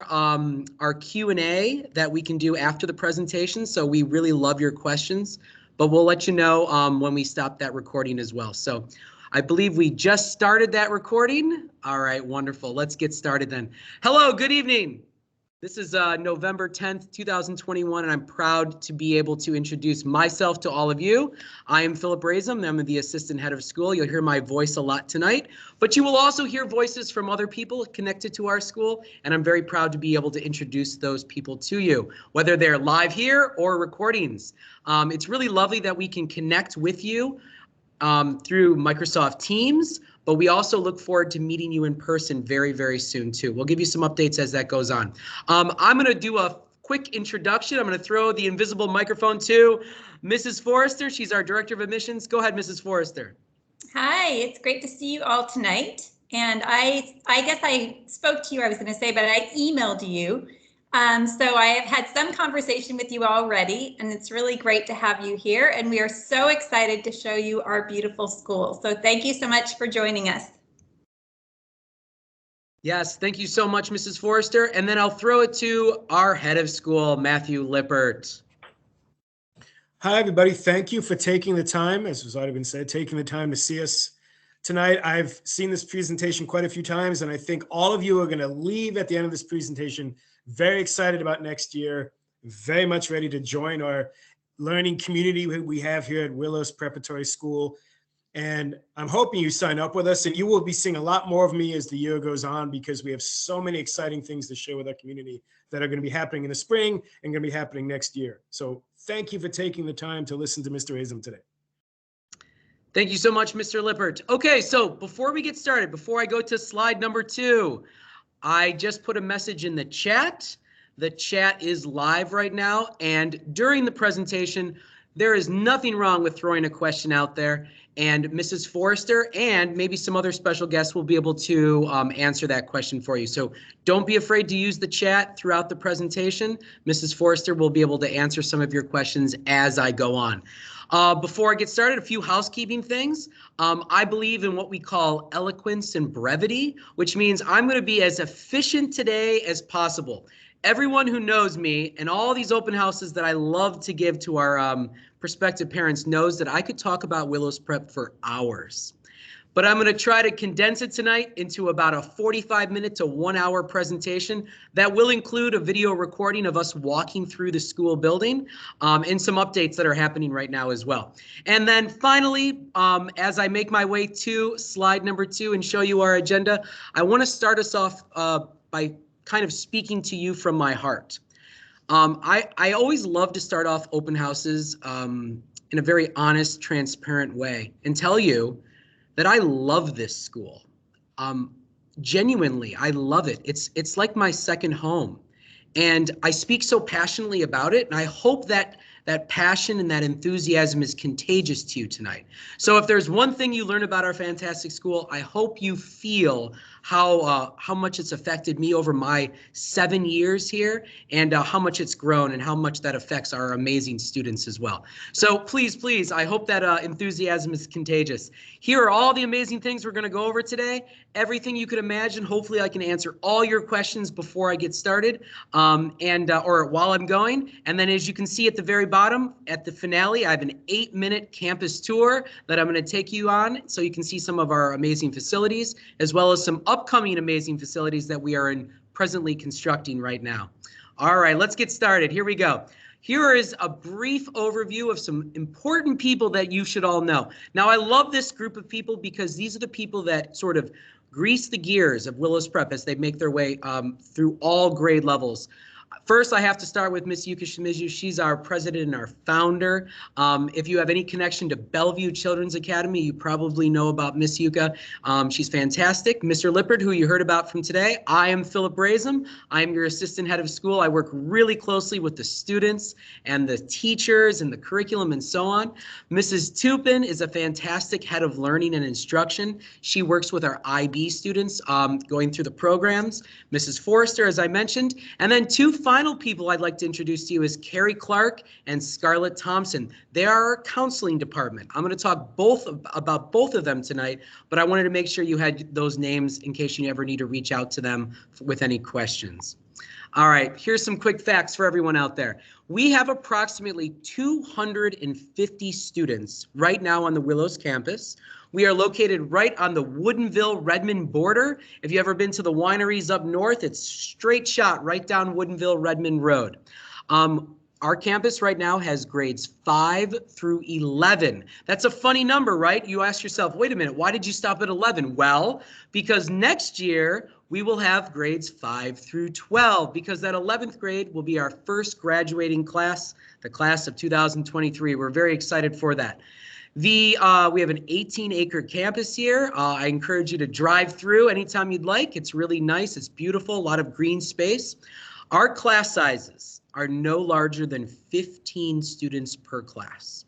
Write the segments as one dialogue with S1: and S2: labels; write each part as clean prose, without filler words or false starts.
S1: our Q&A that we can do after the presentation. So we really love your questions, but we'll let you know when we stop that recording as well. So I believe we just started that recording. All right, wonderful. Let's get started then. Hello, good evening. This is November 10th, 2021, and I'm proud to be able to introduce myself to all of you. I am Philip Razum. I'm the assistant head of school. You'll hear my voice a lot tonight, but you will also hear voices from other people connected to our school, and I'm very proud to be able to introduce those people to you, whether they're live here or recordings. It's really lovely that we can connect with you through Microsoft Teams, but we also look forward to meeting you in person very, very soon too. We'll give you some updates as that goes on. I'm going to do a quick introduction. I'm going to throw the invisible microphone to Mrs. Forrester. She's our Director of Admissions. Go ahead, Mrs. Forrester.
S2: Hi, it's great to see you all tonight. And I guess I spoke to you, I was going to say, but I emailed you. So I have had some conversation with you already, and it's really great to have you here. And we are so excited to show you our beautiful school. So thank you so much for joining us.
S1: Yes, thank you so much, Mrs. Forrester. And then I'll throw it to our head of school, Matthew Lippert.
S3: Hi, everybody. Thank you for taking the time, as has already been said, taking the time to see us tonight. I've seen this presentation quite a few times, and I think all of you are going to leave at the end of this presentation very excited about next year, very much ready to join our learning community we have here at Willows Preparatory School. And I'm hoping you sign up with us, and you will be seeing a lot more of me as the year goes on, because we have so many exciting things to share with our community that are going to be happening in the spring and going to be happening next year. So thank you for taking the time to listen to Mr. Razum today.
S1: Thank you so much, Mr. Lippert. Okay, so before we get started, before I go to slide number 2, I just put a message in the chat. The chat is live right now, and during the presentation, there is nothing wrong with throwing a question out there, and Mrs. Forrester and maybe some other special guests will be able to answer that question for you. So don't be afraid to use the chat throughout the presentation. Mrs. Forrester will be able to answer some of your questions as I go on. Before I get started, a few housekeeping things. I believe in what we call eloquence and brevity, which means I'm going to be as efficient today as possible. Everyone who knows me and all these open houses that I love to give to our prospective parents knows that I could talk about Willows Prep for hours. But I'm going to try to condense it tonight into about a 45-minute to 1-hour presentation that will include a video recording of us walking through the school building and some updates that are happening right now as well. And then finally, as I make my way to slide number 2 and show you our agenda, I want to start us off by kind of speaking to you from my heart. I always love to start off open houses in a very honest, transparent way and tell you that I love this school. Genuinely, I love it. It's like my second home. And I speak so passionately about it, and I hope that that passion and that enthusiasm is contagious to you tonight. So if there's one thing you learn about our fantastic school, I hope you feel how much it's affected me over my 7 years here, and how much it's grown and how much that affects our amazing students as well. So please, I hope that enthusiasm is contagious. Here are all the amazing things we're going to go over today. Everything you could imagine. Hopefully I can answer all your questions before I get started or while I'm going. And then as you can see at the very bottom, at the finale, I have an 8-minute campus tour that I'm going to take you on so you can see some of our amazing facilities, as well as some upcoming amazing facilities that we are presently constructing right now. All right, let's get started. Here we go. Here is a brief overview of some important people that you should all know. Now, I love this group of people because these are the people that sort of grease the gears of Willows Prep as they make their way through all grade levels. First, I have to start with Miss Yuka Shimizu. She's our president and our founder. If you have any connection to Bellevue Children's Academy, you probably know about Miss Yuka. She's fantastic. Mr. Lippert, who you heard about from today. I am Philip Razum. I am your assistant head of school. I work really closely with the students and the teachers and the curriculum and so on. Mrs. Tupin is a fantastic head of learning and instruction. She works with our IB students going through the programs. Mrs. Forrester, as I mentioned, and then two final people I'd like to introduce to you is Carrie Clark and Scarlett Thompson. They are our counseling department. I'm going to talk about both of them tonight, but I wanted to make sure you had those names in case you ever need to reach out to them with any questions. All right, here's some quick facts for everyone out there. We have approximately 250 students right now on the Willows campus. We are located right on the Woodinville-Redmond border. If you've ever been to the wineries up north, it's straight shot right down Woodinville-Redmond Road. Our campus right now has grades 5 through 11. That's a funny number, right? You ask yourself, wait a minute, why did you stop at 11? Well, because next year we will have grades 5 through 12, because that 11th grade will be our first graduating class, the class of 2023. We're very excited for that. We have an 18-acre campus here. I encourage you to drive through anytime you'd like. It's really nice. It's beautiful, a lot of green space. Our class sizes are no larger than 15 students per class.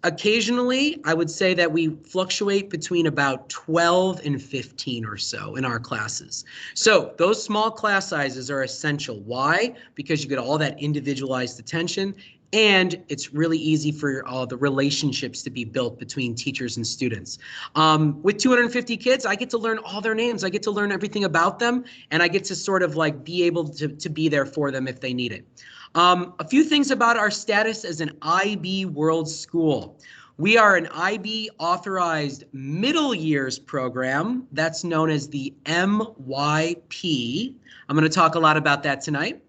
S1: Occasionally, I would say that we fluctuate between about 12 and 15 or so in our classes. So those small class sizes are essential. Why? Because you get all that individualized attention, and it's really easy for the relationships to be built between teachers and students. With 250 kids, I get to learn all their names. I get to learn everything about them, and I get to sort of like be able to be there for them if they need it. A few things about our status as an IB World School. We are an IB authorized middle years program. That's known as the MYP. I'm going to talk a lot about that tonight.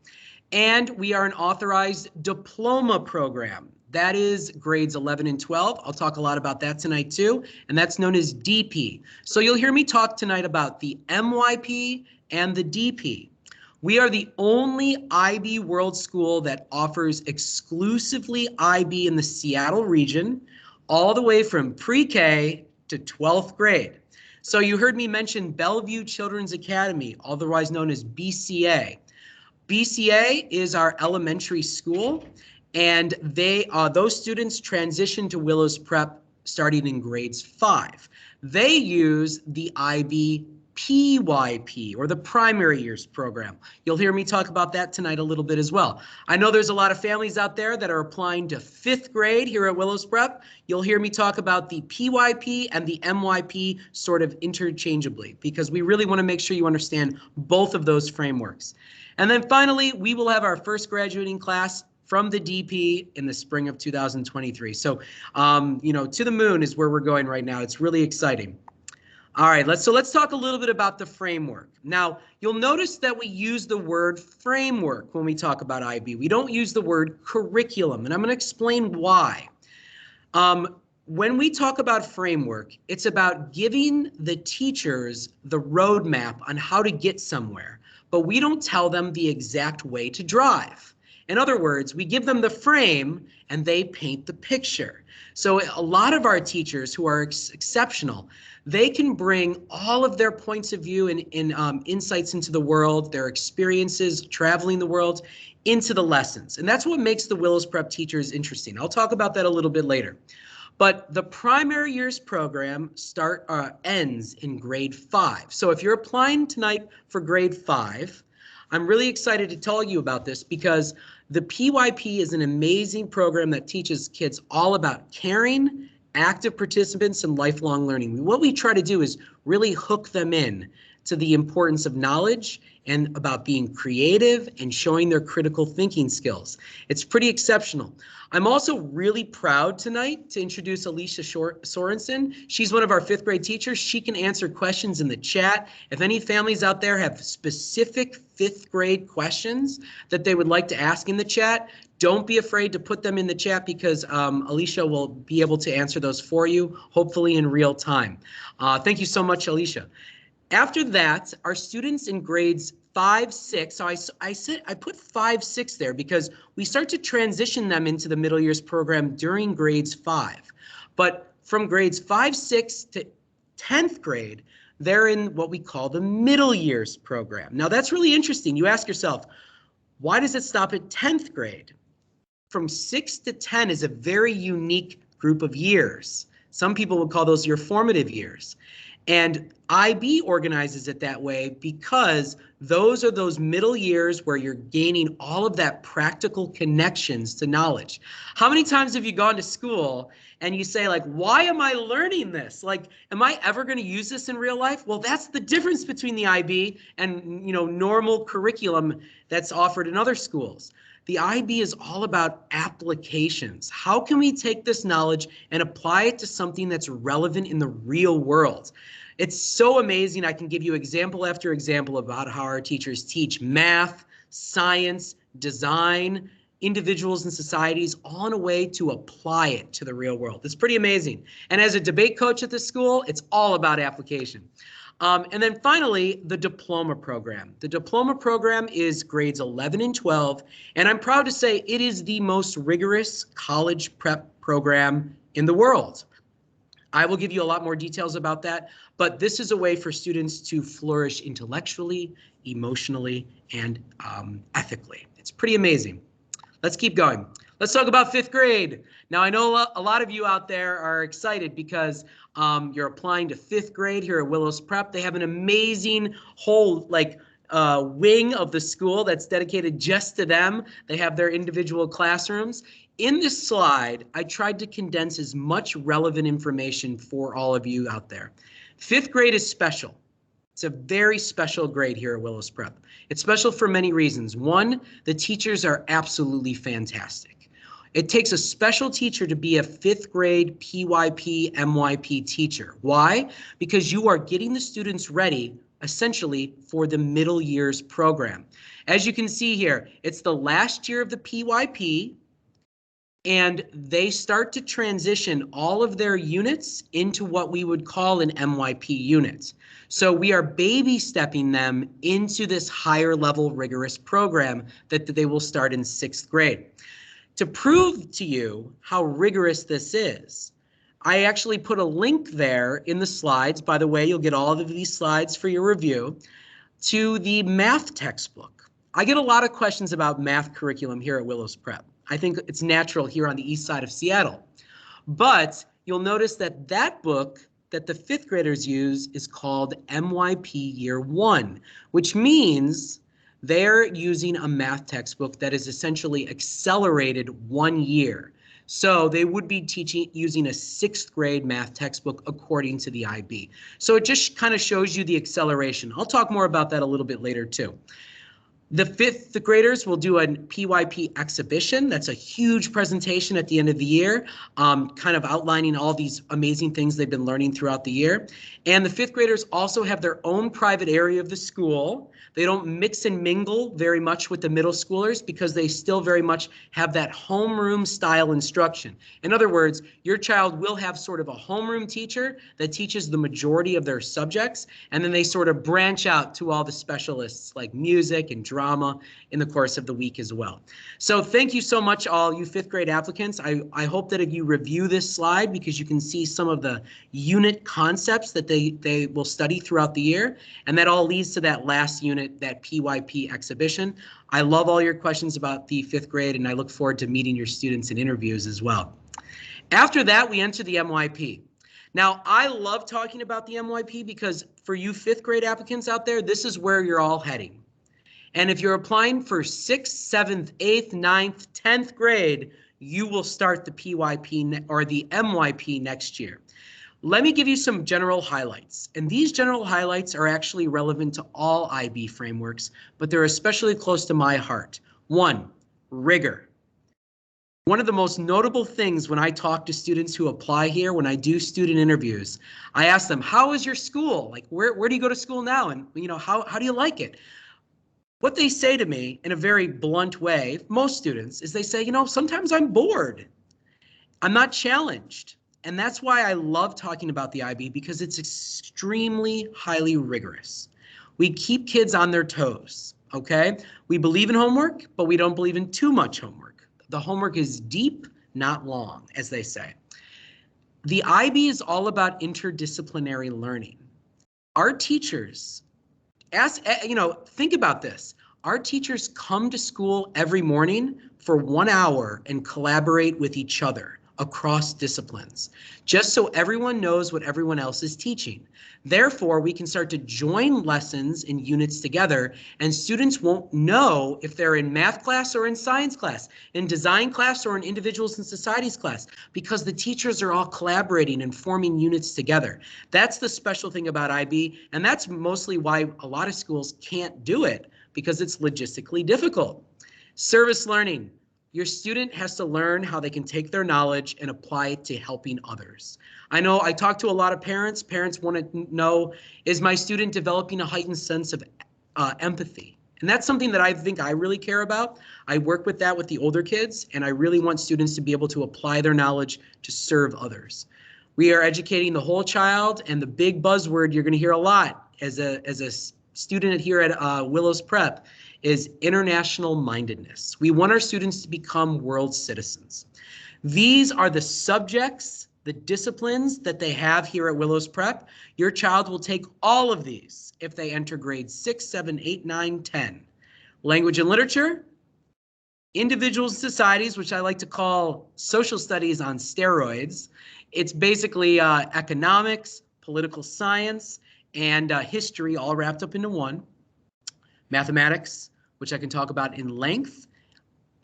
S1: And we are an authorized diploma program. That is grades 11 and 12. I'll talk a lot about that tonight too. And that's known as DP. So you'll hear me talk tonight about the MYP and the DP. We are the only IB World School that offers exclusively IB in the Seattle region, all the way from pre-K to 12th grade. So you heard me mention Bellevue Children's Academy, otherwise known as BCA. BCA is our elementary school, and those students transition to Willows Prep starting in grades 5. They use the IB PYP, or the primary years program. You'll hear me talk about that tonight a little bit as well. I know there's a lot of families out there that are applying to 5th grade here at Willows Prep. You'll hear me talk about the PYP and the MYP sort of interchangeably, because we really want to make sure you understand both of those frameworks. And then finally, we will have our first graduating class from the DP in the spring of 2023. So, to the moon is where we're going right now. It's really exciting. All right, let's talk a little bit about the framework. Now, you'll notice that we use the word framework when we talk about IB. We don't use the word curriculum, and I'm going to explain why. When we talk about framework, it's about giving the teachers the roadmap on how to get somewhere, but we don't tell them the exact way to drive. In other words, we give them the frame and they paint the picture. So a lot of our teachers who are exceptional, they can bring all of their points of view and insights into the world, their experiences traveling the world, into the lessons. And that's what makes the Willows Prep teachers interesting. I'll talk about that a little bit later. But the primary years program ends in grade 5. So if you're applying tonight for grade 5, I'm really excited to tell you about this, because the PYP is an amazing program that teaches kids all about caring, active participants, and lifelong learning. What we try to do is really hook them in to the importance of knowledge and about being creative and showing their critical thinking skills. It's pretty exceptional. I'm also really proud tonight to introduce Alicia Sorensen. She's one of our 5th grade teachers. She can answer questions in the chat. If any families out there have specific 5th grade questions that they would like to ask in the chat, don't be afraid to put them in the chat, because Alicia will be able to answer those for you, hopefully in real time. Thank you so much, Alicia. After that, our students in grades 5, 6, so I put 5, 6 there because we start to transition them into the middle years program during grades 5. But from grades 5, 6 to 10th grade, they're in what we call the middle years program. Now that's really interesting. You ask yourself, why does it stop at 10th grade? From 6 to 10 is a very unique group of years. Some people would call those your formative years. And IB organizes it that way because those are those middle years where you're gaining all of that practical connections to knowledge. How many times have you gone to school and you say, like, why am I learning this? Like, am I ever going to use this in real life? Well, that's the difference between the IB and, normal curriculum that's offered in other schools. The IB is all about applications. How can we take this knowledge and apply it to something that's relevant in the real world? It's so amazing. I can give you example after example about how our teachers teach math, science, design, individuals and societies, all in a way to apply it to the real world. It's pretty amazing. And as a debate coach at the school, it's all about application. And then finally, the Diploma Program. The Diploma Program is grades 11 and 12, and I'm proud to say it is the most rigorous college prep program in the world. I will give you a lot more details about that, but this is a way for students to flourish intellectually, emotionally, and ethically. It's pretty amazing. Let's keep going. Let's talk about 5th grade. Now, I know a lot of you out there are excited because you're applying to 5th grade here at Willows Prep. They have an amazing whole wing of the school that's dedicated just to them. They have their individual classrooms. In this slide, I tried to condense as much relevant information for all of you out there. 5th grade is special. It's a very special grade here at Willows Prep. It's special for many reasons. One, the teachers are absolutely fantastic. It takes a special teacher to be a 5th grade PYP, MYP teacher. Why? Because you are getting the students ready essentially for the middle years program. As you can see here, it's the last year of the PYP, and they start to transition all of their units into what we would call an MYP unit. So we are baby stepping them into this higher level rigorous program that they will start in 6th grade. To prove to you how rigorous this is, I actually put a link there in the slides. By the way, you'll get all of these slides for your review, to the math textbook. I get a lot of questions about math curriculum here at Willows Prep. I think it's natural here on the east side of Seattle. But you'll notice that that book that the 5th graders use is called MYP Year 1, which means they're using a math textbook that is essentially accelerated 1 year. So they would be using a 6th grade math textbook according to the IB. So it just kind of shows you the acceleration. I'll talk more about that a little bit later too. The 5th graders will do a PYP exhibition. That's a huge presentation at the end of the year, kind of outlining all these amazing things they've been learning throughout the year. And the 5th graders also have their own private area of the school. They don't mix and mingle very much with the middle schoolers because they still very much have that homeroom style instruction. In other words, your child will have sort of a homeroom teacher that teaches the majority of their subjects, and then they sort of branch out to all the specialists like music and drama in the course of the week as well. So thank you so much, all you 5th grade applicants. I hope that if you review this slide, because you can see some of the unit concepts that they will study throughout the year, and that all leads to that last unit, that PYP exhibition. I love all your questions about the 5th grade, and I look forward to meeting your students in interviews as well. After that, we enter the MYP. Now, I love talking about the MYP because for you 5th grade applicants out there, this is where you're all heading. And if you're applying for 6th, 7th, 8th, 9th, 10th grade, you will start the PYP or the MYP next year. Let me give you some general highlights. And these general highlights are actually relevant to all IB frameworks, but they're especially close to my heart. 1, rigor. One of the most notable things when I talk to students who apply here, when I do student interviews, I ask them, how is your school? Like, where do you go to school now? And, how do you like it? What they say to me in a very blunt way, most students, is they say, sometimes I'm bored. I'm not challenged. And that's why I love talking about the IB, because it's extremely highly rigorous. We keep kids on their toes, okay? We believe in homework, but we don't believe in too much homework. The homework is deep, not long, as they say. The IB is all about interdisciplinary learning. Our teachers, think about this. Our teachers come to school every morning for 1 hour and collaborate with each other across disciplines, just so everyone knows what everyone else is teaching. Therefore, we can start to join lessons and units together, and students won't know if they're in math class or in science class, in design class or in individuals and societies class, because the teachers are all collaborating and forming units together. That's the special thing about IB, and that's mostly why a lot of schools can't do it, because it's logistically difficult. Service learning. Your student has to learn how they can take their knowledge and apply it to helping others. I know I talk to a lot of parents. Parents want to know, is my student developing a heightened sense of empathy? And that's something that I think I really care about. I work with that with the older kids, and I really want students to be able to apply their knowledge to serve others. We are educating the whole child, and the big buzzword you're going to hear a lot as a student here at Willows Prep is international mindedness. We want our students to become world citizens. These are the subjects, the disciplines that they have here at Willows Prep. Your child will take all of these if they enter grades 6, 7, 8, 9, 10. Language and literature, individuals and societies, which I like to call social studies on steroids. It's basically economics, political science, and history all wrapped up into one. Mathematics, which I can talk about in length.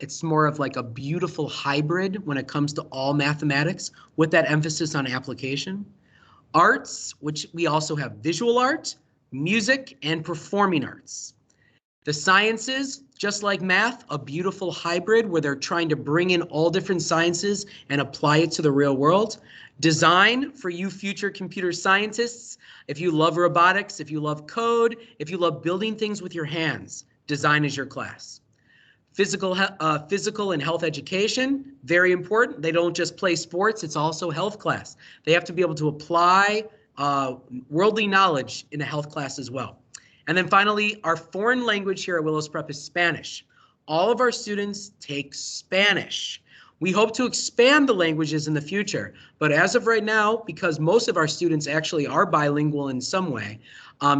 S1: It's more of like a beautiful hybrid when it comes to all mathematics with that emphasis on application. Arts, which we also have visual art, music, and performing arts. The sciences, just like math, a beautiful hybrid where they're trying to bring in all different sciences and apply it to the real world. Design for you future computer scientists. If you love robotics, if you love code, if you love building things with your hands, design is your class. Physical and health education, very important. They don't just play sports, it's also health class. They have to be able to apply worldly knowledge in a health class as well. And then finally, our foreign language here at Willows Prep is Spanish. All of our students take Spanish. We hope to expand the languages in the future, but as of right now, because most of our students actually are bilingual in some way,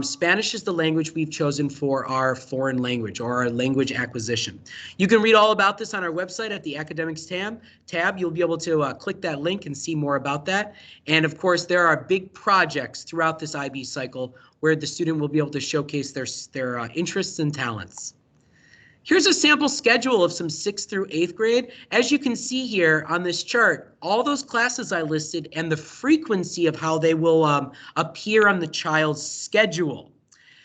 S1: Spanish is the language we've chosen for our foreign language or our language acquisition. You can read all about this on our website at the academics tab. You'll be able to click that link and see more about that. And of course, there are big projects throughout this IB cycle where the student will be able to showcase their interests and talents. Here's a sample schedule of some 6th through 8th grade. As you can see here on this chart, all those classes I listed and the frequency of how they will appear on the child's schedule.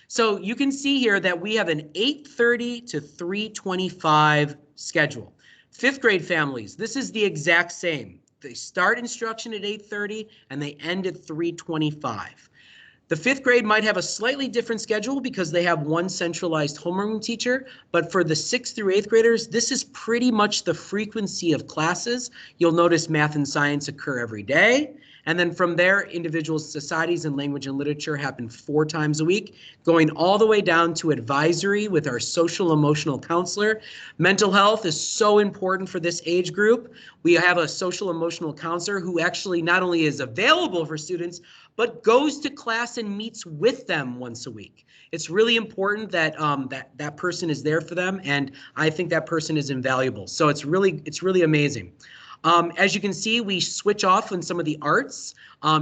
S1: So you can see here that we have an 8:30 to 3:25 schedule. 5th grade families, this is the exact same. They start instruction at 8:30 and they end at 3:25. The 5th grade might have a slightly different schedule because they have one centralized homeroom teacher, but for the 6th through 8th graders, this is pretty much the frequency of classes. You'll notice math and science occur every day. And then from there, individual societies and language and literature happen 4 times a week, going all the way down to advisory with our social emotional counselor. Mental health is so important for this age group. We have a social emotional counselor who actually not only is available for students, but goes to class and meets with them once a week. It's really important that that person is there for them, and I think that person is invaluable. So it's really amazing. As you can see, we switch off on some of the arts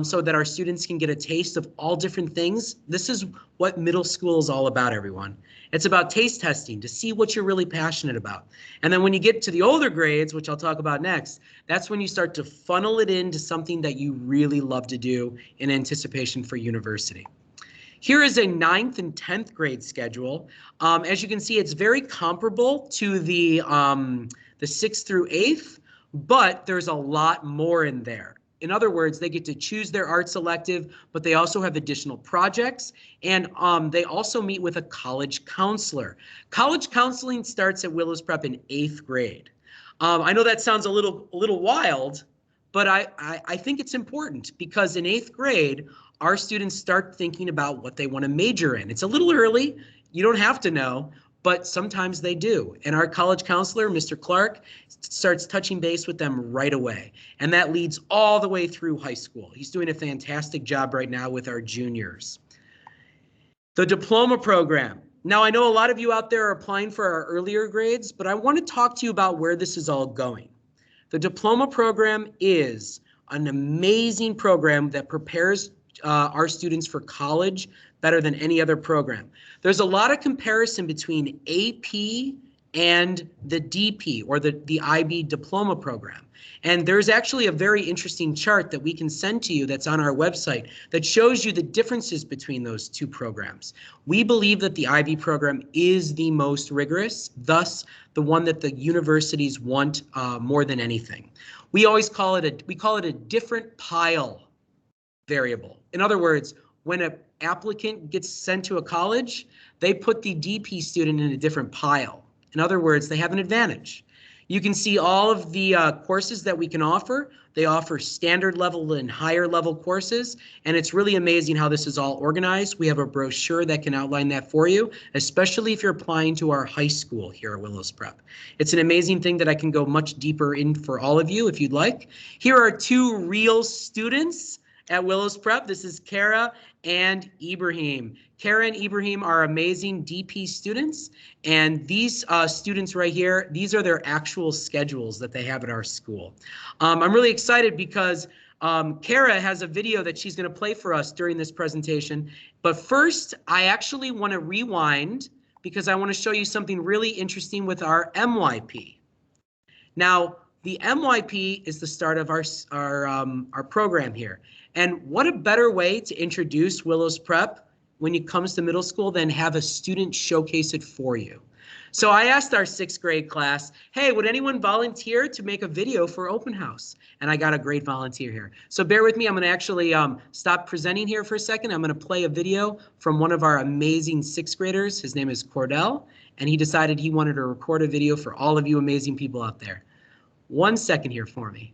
S1: so that our students can get a taste of all different things. This is what middle school is all about, everyone. It's about taste testing to see what you're really passionate about. And then when you get to the older grades, which I'll talk about next, that's when you start to funnel it into something that you really love to do in anticipation for university. Here is a 9th and 10th grade schedule. As you can see, it's very comparable to the 6th through 8th, but there's a lot more in there. In other words, they get to choose their art selective, but they also have additional projects, and they also meet with a college counselor. College counseling starts at Willows Prep in 8th grade. I know that sounds a little wild, but I think it's important because in 8th grade, our students start thinking about what they want to major in. It's a little early. You don't have to know, but sometimes they do. And our college counselor, Mr. Clark, starts touching base with them right away. And that leads all the way through high school. He's doing a fantastic job right now with our juniors. The Diploma Program. Now, I know a lot of you out there are applying for our earlier grades, but I want to talk to you about where this is all going. The diploma program is an amazing program that prepares our students for college better than any other program. There's a lot of comparison between AP and the DP, or the IB diploma program. And there's actually a very interesting chart that we can send to you that's on our website that shows you the differences between those two programs. We believe that the IB program is the most rigorous, thus the one that the universities want more than anything. We always call it a different pile variable. In other words, when an applicant gets sent to a college, they put the DP student in a different pile. In other words, they have an advantage. You can see all of the courses that we can offer. They offer standard level and higher level courses, and it's really amazing how this is all organized. We have a brochure that can outline that for you, especially if you're applying to our high school here at Willows Prep. It's an amazing thing that I can go much deeper in for all of you if you'd like. Here are two real students at Willows Prep. This is Kara and Ibrahim. Kara and Ibrahim are amazing DP students, and these students right here, these are their actual schedules that they have at our school. I'm really excited because Kara has a video that she's going to play for us during this presentation. But first, I actually want to rewind because I want to show you something really interesting with our MYP. Now, the MYP is the start of our program here. And what a better way to introduce Willows Prep when it comes to middle school than have a student showcase it for you. So I asked our 6th grade class, hey, would anyone volunteer to make a video for Open House? And I got a great volunteer here. So bear with me, I'm gonna actually stop presenting here for a second. I'm gonna play a video from one of our amazing 6th graders. His name is Cordell, and he decided he wanted to record a video for all of you amazing people out there. 1 second here for me.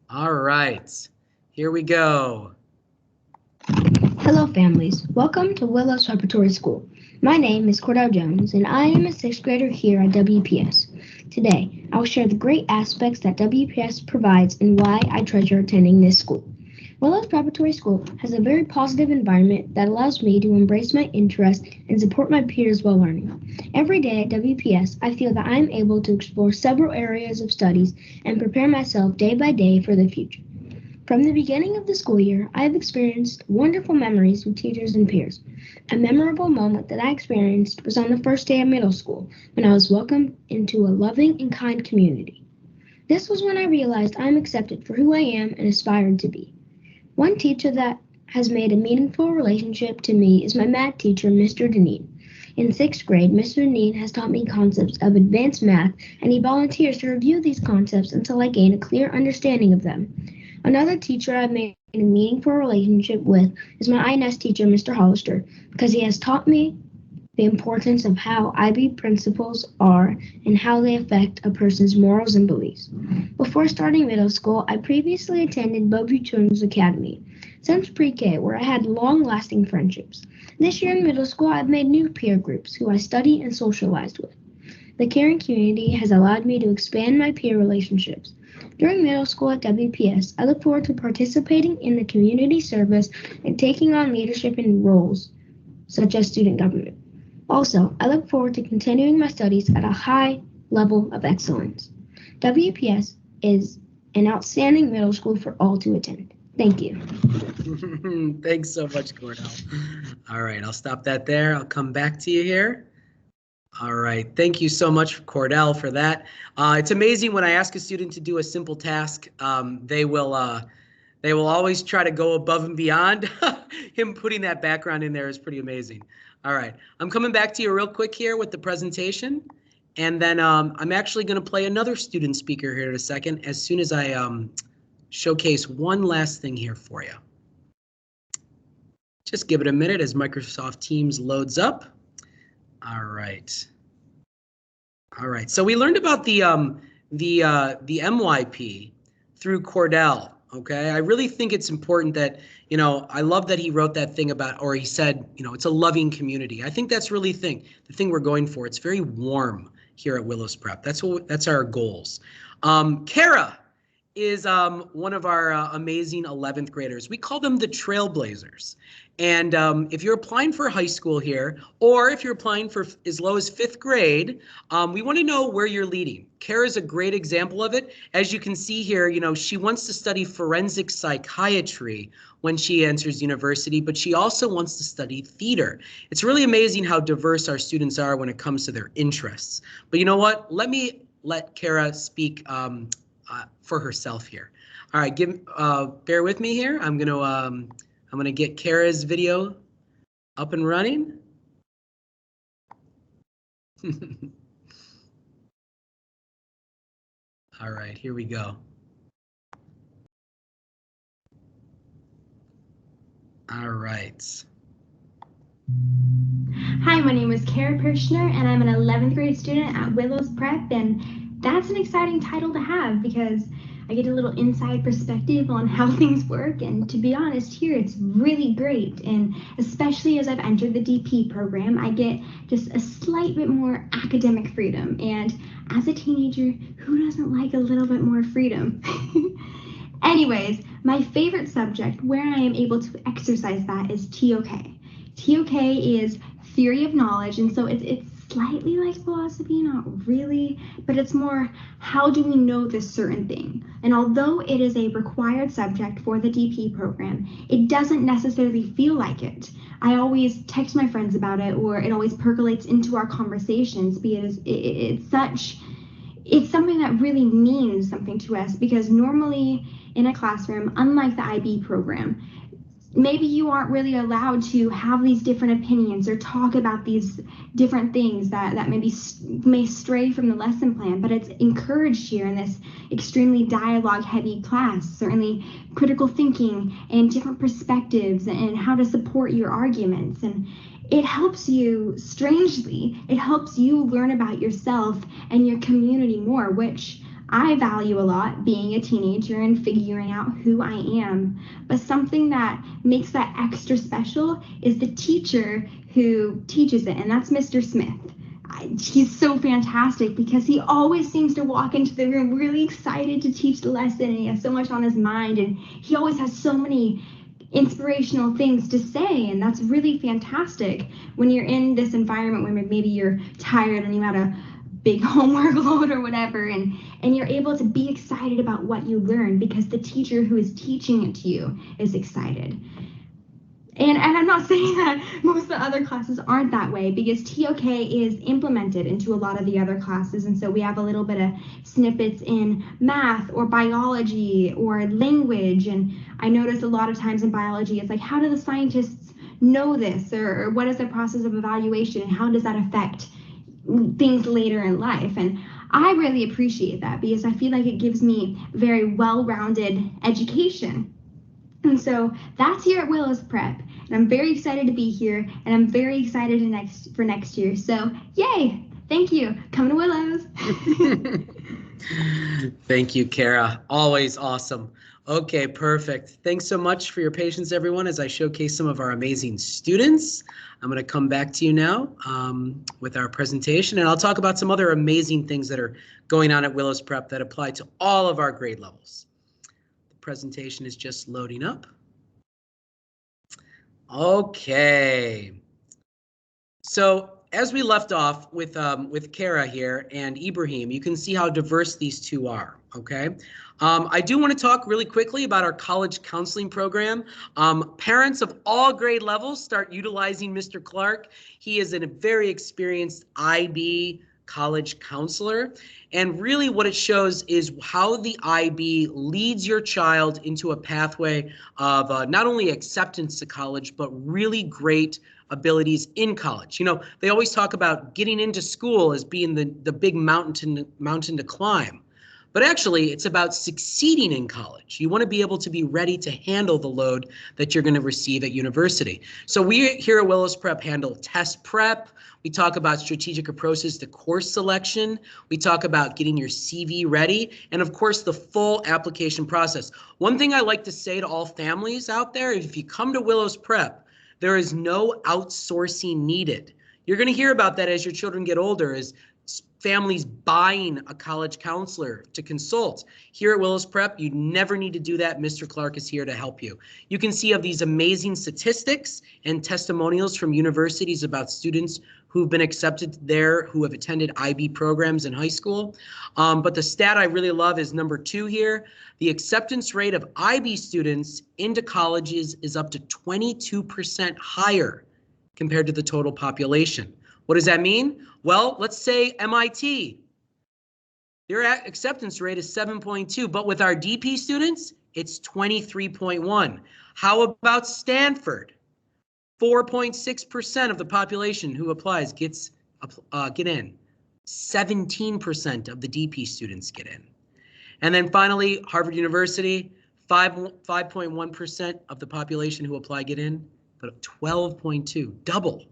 S1: All right, here we go.
S4: Hello families, welcome to Willows Preparatory School. My name is Cordell Jones and I am a 6th grader here at WPS. Today, I will share the great aspects that WPS provides and why I treasure attending this school. Willows Preparatory School has a very positive environment that allows me to embrace my interests and support my peers while learning. Every day at WPS, I feel that I am able to explore several areas of studies and prepare myself day by day for the future. From the beginning of the school year, I have experienced wonderful memories with teachers and peers. A memorable moment that I experienced was on the first day of middle school, when I was welcomed into a loving and kind community. This was when I realized I am accepted for who I am and aspired to be. One teacher that has made a meaningful relationship to me is my math teacher, Mr. Deneen. In 6th grade, Mr. Deneen has taught me concepts of advanced math, and he volunteers to review these concepts until I gain a clear understanding of them. Another teacher I've made a meaningful relationship with is my INS teacher, Mr. Hollister, because he has taught me the importance of how IB principles are and how they affect a person's morals and beliefs. Before starting middle school, I previously attended Bellevue Children's Academy since pre-K, where I had long-lasting friendships. This year in middle school, I've made new peer groups who I study and socialized with. The caring community has allowed me to expand my peer relationships. During middle school at WPS, I look forward to participating in the community service and taking on leadership in roles, such as student government. Also, I look forward to continuing my studies at a high level of excellence. WPS is an outstanding middle school for all to attend. Thank you.
S1: Thanks so much, Cordell. All right, I'll stop that there. I'll come back to you here. All right, thank you so much, Cordell, for that. It's amazing when I ask a student to do a simple task, they will always try to go above and beyond. Him putting that background in there is pretty amazing. All right, I'm coming back to you real quick here with the presentation, and then I'm actually going to play another student speaker here in a second as soon as I showcase one last thing here for you. Just give it a minute as Microsoft Teams loads up. All right. All right, so we learned about the MYP through Cordell. Okay, I really think it's important that, you know, I love that he wrote that thing about, or he said, you know, it's a loving community. I think that's really the thing we're going for. It's very warm here at Willows Prep. That's our goals. Kara is one of our amazing 11th graders. We call them the Trailblazers. And if you're applying for high school here, or if you're applying for as low as 5th grade, we want to know where you're leading. Kara's a great example of it. As you can see here, you know, she wants to study forensic psychiatry when she enters university, but she also wants to study theater. It's really amazing how diverse our students are when it comes to their interests. But you know what? Let Kara speak for herself here. All right, bear with me here. I'm gonna get Kara's video up and running. All right, here we go. All right.
S5: Hi, my name is Carrie Kirschner, and I'm an 11th grade student at Willows Prep, and that's an exciting title to have because I get a little inside perspective on how things work, and to be honest, here it's really great, and especially as I've entered the DP program, I get just a slight bit more academic freedom, and as a teenager, who doesn't like a little bit more freedom? Anyways, my favorite subject where I am able to exercise that is TOK. TOK is theory of knowledge, and so it's slightly like philosophy, not really, but it's more how do we know this certain thing? And although it is a required subject for the DP program, it doesn't necessarily feel like it. I always text my friends about it, or it always percolates into our conversations because it's something that really means something to us, because normally in a classroom, unlike the IB program, maybe you aren't really allowed to have these different opinions or talk about these different things that maybe may stray from the lesson plan, but it's encouraged here in this extremely dialogue heavy class, certainly critical thinking and different perspectives and how to support your arguments. And it helps you, strangely, it helps you learn about yourself and your community more, which I value a lot, being a teenager and figuring out who I am. But something that makes that extra special is the teacher who teaches it, and that's Mr. Smith. He's so fantastic because he always seems to walk into the room really excited to teach the lesson, and he has so much on his mind, and he always has so many inspirational things to say, and that's really fantastic when you're in this environment where maybe you're tired and you had a big homework load or whatever, and you're able to be excited about what you learn because the teacher who is teaching it to you is excited. And I'm not saying that most of the other classes aren't that way, because TOK is implemented into a lot of the other classes, and so we have a little bit of snippets in math or biology or language, and I notice a lot of times in biology it's like, how do the scientists know this, or what is the process of evaluation, and how does that affect things later in life? And I really appreciate that because I feel like it gives me very well-rounded education. And so that's here at Willows Prep, and I'm very excited to be here, and I'm very excited for next year. So yay, thank you. Come to Willows.
S1: Thank you, Kara. Always awesome. Okay, perfect. Thanks so much for your patience, everyone, as I showcase some of our amazing students. I'm going to come back to you now with our presentation, and I'll talk about some other amazing things that are going on at Willows Prep that apply to all of our grade levels. The presentation is just loading up. Okay. So as we left off with Kara here and Ibrahim, you can see how diverse these two are, okay? I do want to talk really quickly about our college counseling program. Parents of all grade levels start utilizing Mr. Clark. He is a very experienced IB college counselor, and really what it shows is how the IB leads your child into a pathway of not only acceptance to college, but really great abilities in college. You know, they always talk about getting into school as being the big mountain to climb. But actually, it's about succeeding in college. You want to be able to be ready to handle the load that you're going to receive at university. So we here at Willows Prep handle test prep. We talk about strategic approaches to course selection. We talk about getting your CV ready, and of course, the full application process. One thing I like to say to all families out there, if you come to Willows Prep, there is no outsourcing needed. You're going to hear about that as your children get older, as families buying a college counselor to consult. Here at Willows Prep, you never need to do that. Mr. Clark is here to help you. You can see of these amazing statistics and testimonials from universities about students who've been accepted there, who have attended IB programs in high school. But the stat I really love is number 2 here. The acceptance rate of IB students into colleges is up to 22% higher compared to the total population. What does that mean? Well, let's say MIT. Their acceptance rate is 7.2, but with our DP students, it's 23.1. How about Stanford? 4.6% of the population who applies get in. 17% of the DP students get in. And then finally, Harvard University, 5.1% of the population who apply get in, but 12.2, double,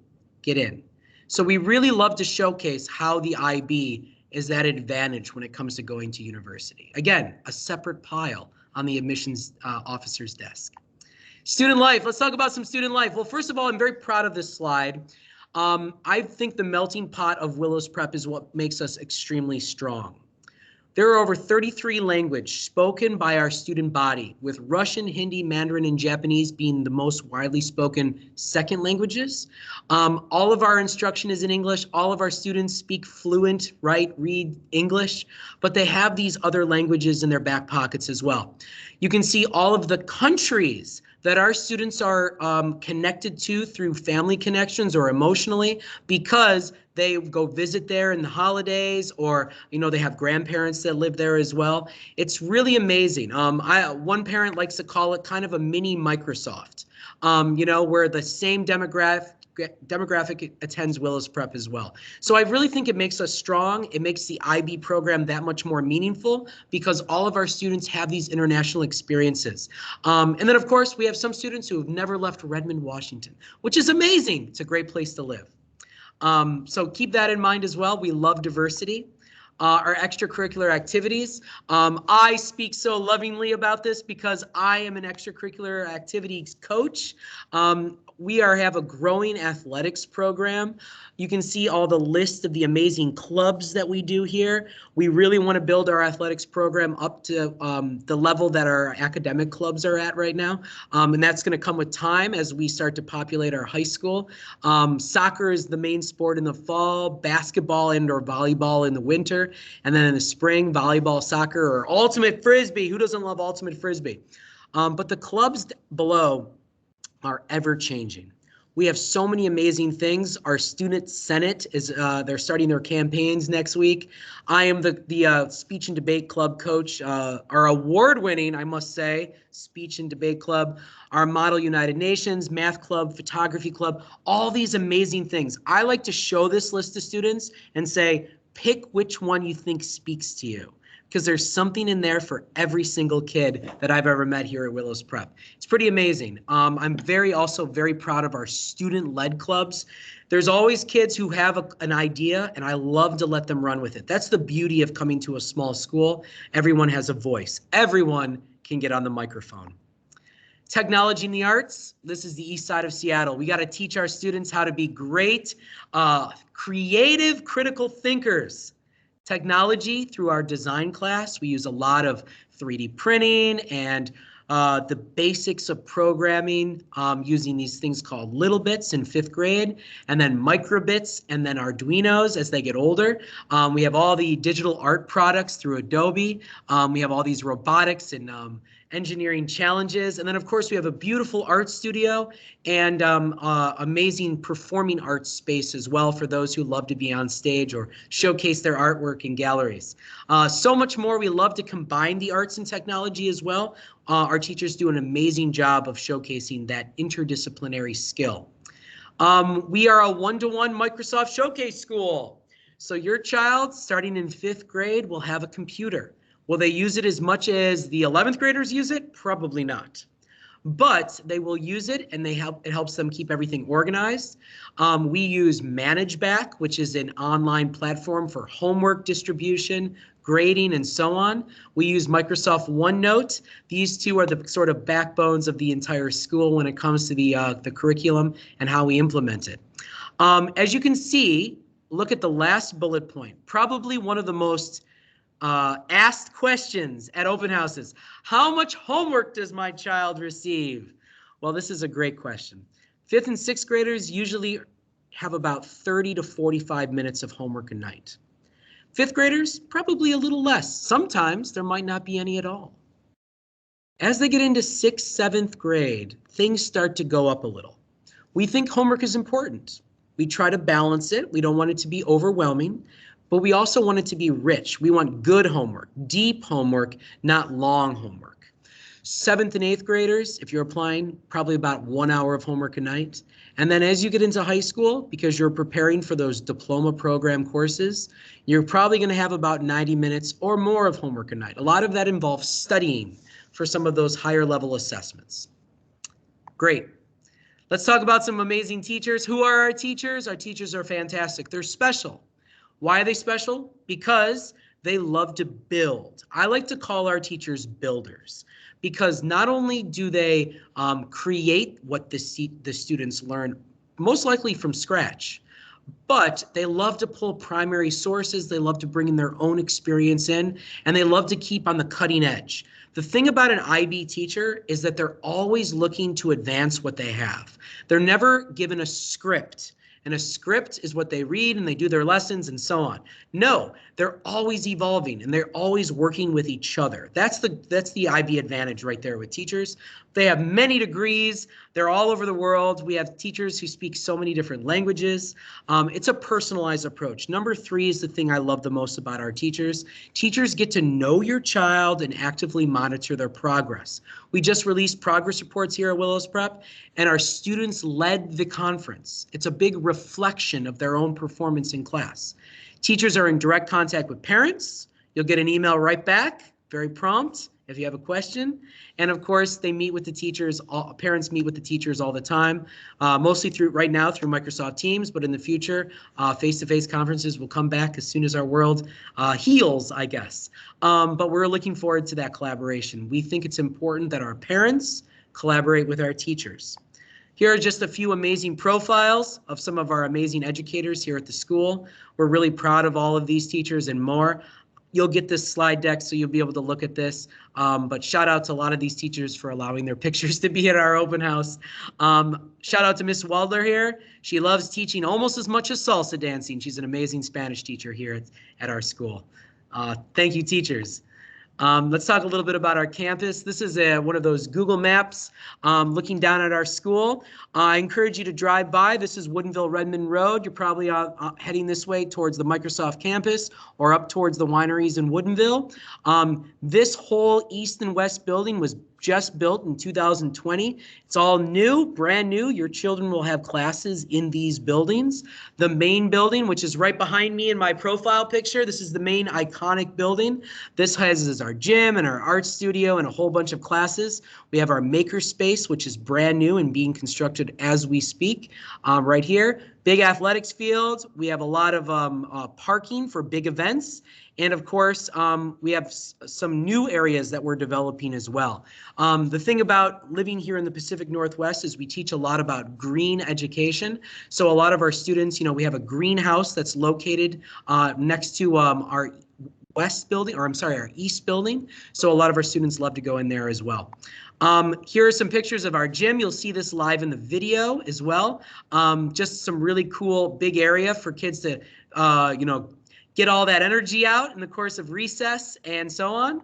S1: get in. So we really love to showcase how the IB is that advantage when it comes to going to university. Again, a separate pile on the admissions officer's desk. Student life, let's talk about some student life. Well, first of all, I'm very proud of this slide. I think the melting pot of Willows Prep is what makes us extremely strong. There are over 33 languages spoken by our student body, with Russian, Hindi, Mandarin, and Japanese being the most widely spoken second languages. All of our instruction is in English. All of our students speak fluent, write, read English, but they have these other languages in their back pockets as well. You can see all of the countries that our students are connected to through family connections or emotionally, because they go visit there in the holidays, or they have grandparents that live there as well. It's really amazing. One parent likes to call it kind of a mini Microsoft, where the same demographic attends Willows Prep as well. So I really think it makes us strong. It makes the IB program that much more meaningful because all of our students have these international experiences. And then of course we have some students who have never left Redmond, Washington, which is amazing. It's a great place to live. So keep that in mind as well. We love diversity. Our extracurricular activities. I speak so lovingly about this because I am an extracurricular activities coach. We have a growing athletics program. You can see all the list of the amazing clubs that we do here. We really want to build our athletics program up to the level that our academic clubs are at right now. And that's going to come with time as we start to populate our high school. Soccer is the main sport in the fall, basketball and or volleyball in the winter, and then in the spring, volleyball, soccer, or ultimate frisbee. Who doesn't love ultimate frisbee? But the clubs below are ever changing. We have so many amazing things. Our student senate is they're starting their campaigns next week. I am the speech and debate club coach, our award-winning, I must say, speech and debate club, our Model United Nations, math club, photography club, all these amazing things. I like to show this list to students and say, pick which one you think speaks to you, because there's something in there for every single kid that I've ever met here at Willows Prep. It's pretty amazing. I'm also very proud of our student-led clubs. There's always kids who have an idea, and I love to let them run with it. That's the beauty of coming to a small school. Everyone has a voice. Everyone can get on the microphone. Technology and the arts. This is the east side of Seattle. We got to teach our students how to be great, creative, critical thinkers. Technology through our design class. We use a lot of 3D printing and the basics of programming using these things called little bits in 5th grade, and then microbits, and then Arduinos as they get older. We have all the digital art products through Adobe. We have all these robotics and engineering challenges. And then of course we have a beautiful art studio and amazing performing arts space as well for those who love to be on stage or showcase their artwork in galleries. So much more. We love to combine the arts and technology as well. Our teachers do an amazing job of showcasing that interdisciplinary skill. We are a one-to-one Microsoft Showcase school. So your child starting in 5th grade will have a computer. Will they use it as much as the 11th graders use it? Probably not. But they will use it, and it helps them keep everything organized. We use ManageBack, which is an online platform for homework distribution, grading, and so on. We use Microsoft OneNote. These two are the sort of backbones of the entire school when it comes to the curriculum and how we implement it. As you can see, look at the last bullet point, probably one of the most asked questions at open houses. How much homework does my child receive? Well, this is a great question. 5th and 6th graders usually have about 30 to 45 minutes of homework a night. 5th graders, probably a little less. Sometimes there might not be any at all. As they get into 6th, 7th grade, things start to go up a little. We think homework is important. We try to balance it. We don't want it to be overwhelming, but we also want it to be rich. We want good homework, deep homework, not long homework. 7th and 8th graders, if you're applying, probably about 1 hour of homework a night. And then as you get into high school, because you're preparing for those diploma program courses, you're probably going to have about 90 minutes or more of homework a night. A lot of that involves studying for some of those higher level assessments. Great. Let's talk about some amazing teachers. Who are our teachers? Our teachers are fantastic. They're special. Why are they special? Because they love to build. I like to call our teachers builders, because not only do they create what the students learn, most likely from scratch, but they love to pull primary sources. They love to bring in their own experience in, and they love to keep on the cutting edge. The thing about an IB teacher is that they're always looking to advance what they have. They're never given a script, and a script is what they read and they do their lessons and so on. No, they're always evolving and they're always working with each other. That's the IB advantage right there with teachers. They have many degrees. They're all over the world. We have teachers who speak so many different languages. It's a personalized approach. Number 3 is the thing I love the most about our teachers. Teachers get to know your child and actively monitor their progress. We just released progress reports here at Willows Prep, and our students led the conference. It's a big reflection of their own performance in class. Teachers are in direct contact with parents. You'll get an email right back, very prompt, if you have a question. And of course, they meet with the teachers. Parents meet with the teachers all the time, mostly right now through Microsoft Teams, but in the future, face-to-face conferences will come back as soon as our world heals, I guess. But we're looking forward to that collaboration. We think it's important that our parents collaborate with our teachers. Here are just a few amazing profiles of some of our amazing educators here at the school. We're really proud of all of these teachers and more. You'll get this slide deck, so you'll be able to look at this. But shout out to a lot of these teachers for allowing their pictures to be at our open house. Shout out to Miss Waldler here. She loves teaching almost as much as salsa dancing. She's an amazing Spanish teacher here at our school. Thank you, teachers. Let's talk a little bit about our campus. This is one of those Google Maps looking down at our school. I encourage you to drive by. This is Woodinville-Redmond Road. You're probably heading this way towards the Microsoft campus or up towards the wineries in Woodinville. This whole east and west building was just built in 2020. It's all new, brand new. Your children will have classes in these buildings. The main building, which is right behind me in my profile picture, this is the main iconic building. This has our gym and our art studio and a whole bunch of classes. We have our maker space, which is brand new and being constructed as we speak, right here. Big athletics fields. We have a lot of parking for big events. And of course, we have some new areas that we're developing as well. The thing about living here in the Pacific Northwest is we teach a lot about green education. So a lot of our students, we have a greenhouse that's located next to our west building, or I'm sorry, our east building. So a lot of our students love to go in there as well. Here are some pictures of our gym. You'll see this live in the video as well. Just some really cool big area for kids to, get all that energy out in the course of recess and so on.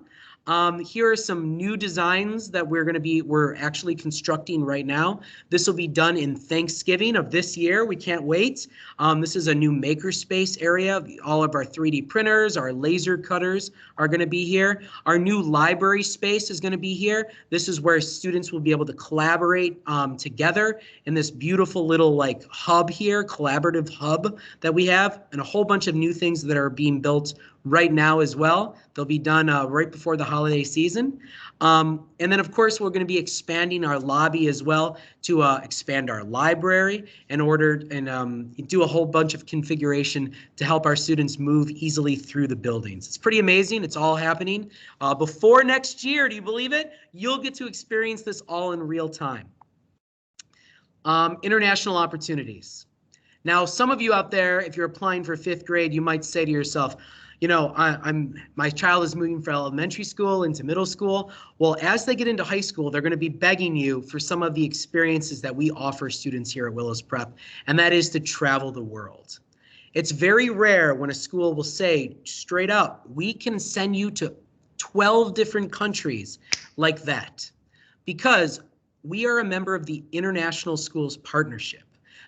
S1: Here are some new designs that we're actually constructing right now. This will be done in Thanksgiving of this year. We can't wait. This is a new makerspace area. All of our 3D printers, our laser cutters are going to be here. Our new library space is going to be here. This is where students will be able to collaborate together in this beautiful little hub here, collaborative hub that we have, and a whole bunch of new things that are being built right now as well. They'll be done right before the holiday season. And then, of course, we're going to be expanding our lobby as well to expand our library in order and do a whole bunch of configuration to help our students move easily through the buildings. It's pretty amazing. It's all happening before next year. Do you believe it? You'll get to experience this all in real time. International opportunities. Now, some of you out there, if you're applying for 5th grade, you might say to yourself, you know, my child is moving from elementary school into middle school. Well, as they get into high school, they're going to be begging you for some of the experiences that we offer students here at Willows Prep, and that is to travel the world. It's very rare when a school will say straight up, we can send you to 12 different countries like that, because we are a member of the International Schools Partnership.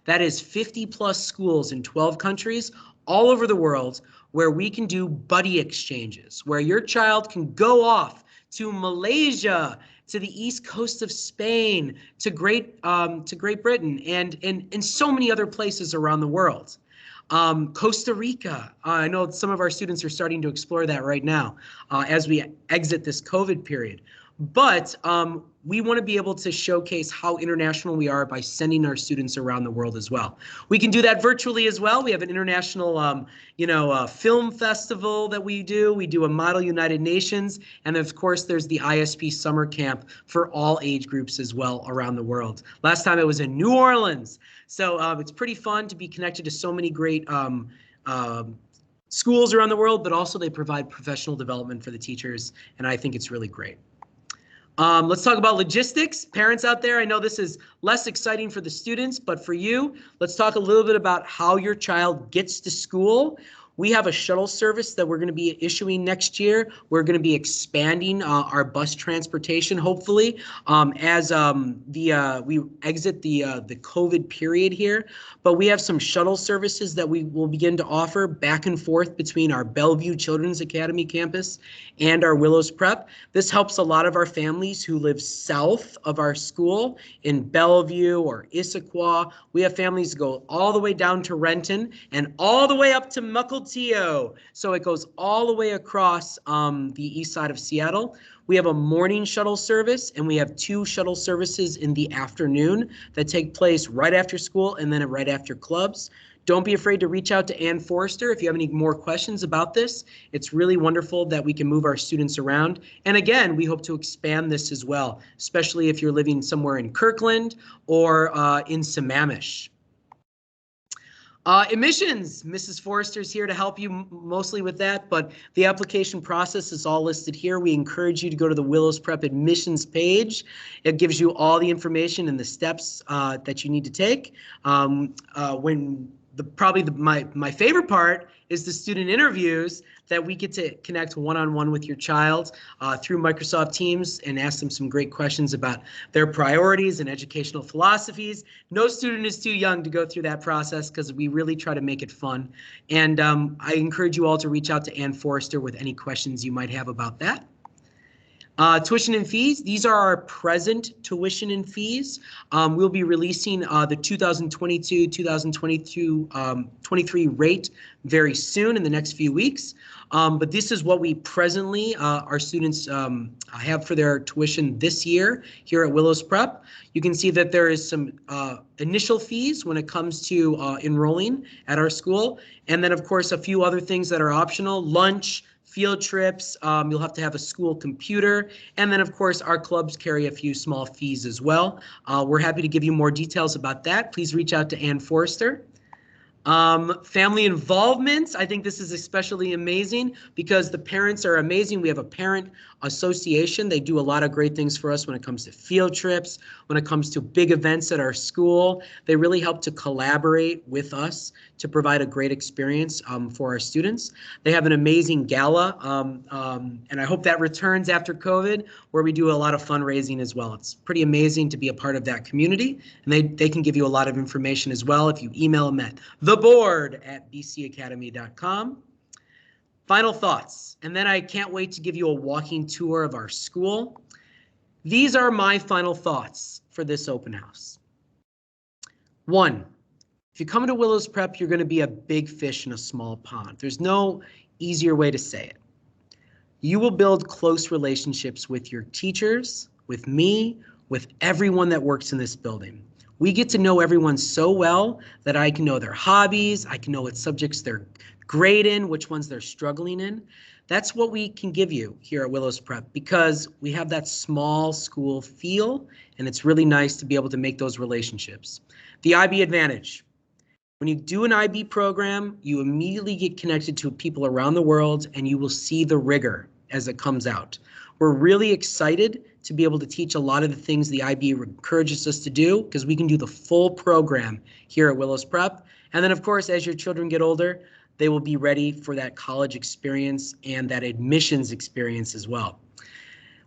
S1: That is 50+ schools in 12 countries all over the world where we can do buddy exchanges, where your child can go off to Malaysia, to the east coast of Spain, to Great Britain, and so many other places around the world. Costa Rica, I know some of our students are starting to explore that right now as we exit this COVID period. But we want to be able to showcase how international we are by sending our students around the world as well. We can do that virtually as well. We have an international, film festival that we do. We do a Model United Nations. And of course, there's the ISP summer camp for all age groups as well around the world. Last time it was in New Orleans. So it's pretty fun to be connected to so many great schools around the world, but also they provide professional development for the teachers. And I think it's really great. Let's talk about logistics. Parents out there, I know this is less exciting for the students, but for you, let's talk a little bit about how your child gets to school. We have a shuttle service that we're going to be issuing next year. We're going to be expanding our bus transportation, hopefully, as we exit the COVID period here. But we have some shuttle services that we will begin to offer back and forth between our Bellevue Children's Academy campus and our Willows Prep. This helps a lot of our families who live south of our school in Bellevue or Issaquah. We have families go all the way down to Renton and all the way up to Mukilteo. So it goes all the way across the east side of Seattle. We have a morning shuttle service, and we have 2 shuttle services in the afternoon that take place right after school and then right after clubs. Don't be afraid to reach out to Ann Forrester if you have any more questions about this. It's really wonderful that we can move our students around. And again, we hope to expand this as well, especially if you're living somewhere in Kirkland or in Sammamish. Admissions, Mrs. Forrester's here to help you mostly with that, but the application process is all listed here. We encourage you to go to the Willows Prep admissions page. It gives you all the information and the steps that you need to take. My favorite part is the student interviews that we get to connect one-on-one with your child through Microsoft Teams and ask them some great questions about their priorities and educational philosophies. No student is too young to go through that process because we really try to make it fun. And I encourage you all to reach out to Ann Forrester with any questions you might have about that. Tuition and fees, these are our present tuition and fees. We'll be releasing the 2022-2023 rate very soon in the next few weeks. But this is what we presently, our students have for their tuition this year here at Willows Prep. You can see that there is some initial fees when it comes to enrolling at our school. And then, of course, a few other things that are optional: lunch, field trips, you'll have to have a school computer, and then of course our clubs carry a few small fees as well. We're happy to give you more details about that. Please reach out to Ann Forrester. Family involvement, I think this is especially amazing because the parents are amazing. We have a parent association. They do a lot of great things for us when it comes to field trips, when it comes to big events at our school. They really help to collaborate with us to provide a great experience for our students. They have an amazing gala, and I hope that returns after COVID, where we do a lot of fundraising as well. It's pretty amazing to be a part of that community, and they can give you a lot of information as well if you email them at theboard@bcacademy.com. Final thoughts, and then I can't wait to give you a walking tour of our school. These are my final thoughts for this open house. 1, if you come to Willows Prep, you're going to be a big fish in a small pond. There's no easier way to say it. You will build close relationships with your teachers, with me, with everyone that works in this building. We get to know everyone so well that I can know their hobbies, I can know what subjects they're great in, which ones they're struggling in. That's what we can give you here at Willows Prep because we have that small school feel, and it's really nice to be able to make those relationships. The IB advantage. When you do an IB program, you immediately get connected to people around the world, and you will see the rigor as it comes out. We're really excited to be able to teach a lot of the things the IB encourages us to do, because we can do the full program here at Willows Prep. And then, of course, as your children get older, they will be ready for that college experience and that admissions experience as well.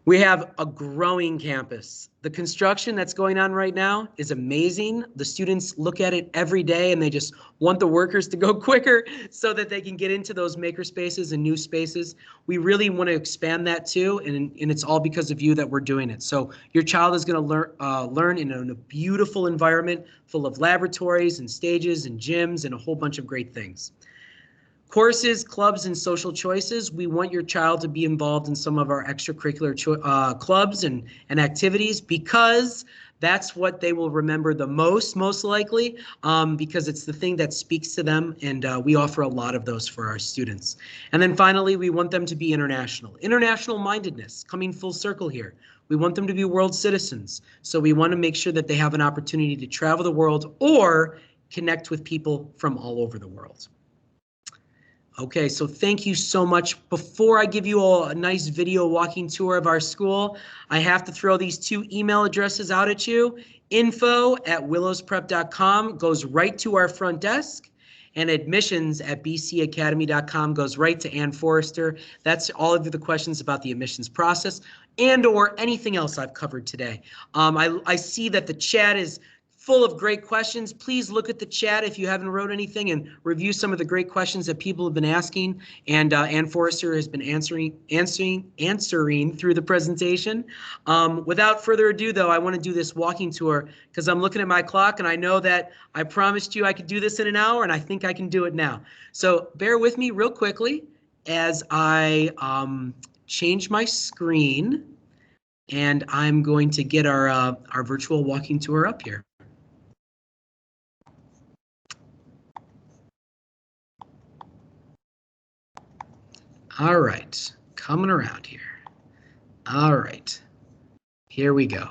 S1: We have a growing campus. The construction that's going on right now is amazing. The students look at it every day and they just want the workers to go quicker so that they can get into those maker spaces and new spaces. We really want to expand that too, and it's all because of you that we're doing it. So your child is going to learn in a beautiful environment full of laboratories and stages and gyms and a whole bunch of great things. Courses, clubs, and social choices. We want your child to be involved in some of our extracurricular clubs and activities, because that's what they will remember the most likely, because it's the thing that speaks to them, and we offer a lot of those for our students. And then finally, we want them to be international. International mindedness, coming full circle here. We want them to be world citizens, so we want to make sure that they have an opportunity to travel the world or connect with people from all over the world. Okay, so thank you so much. Before I give you all a nice video walking tour of our school, I have to throw these two email addresses out at you. info@willowsprep.com goes right to our front desk, and admissions@bcacademy.com goes right to Ann Forrester. That's all of the questions about the admissions process and or anything else I've covered today. I see that the chat is full of great questions. Please look at the chat if you haven't wrote anything and review some of the great questions that people have been asking, and Ann Forrester has been answering through the presentation. Without further ado, though, I want to do this walking tour because I'm looking at my clock and I know that I promised you I could do this in an hour, and I think I can do it now. So bear with me real quickly as I change my screen, and I'm going to get our virtual walking tour up here. All right, coming around here. All right, here we go.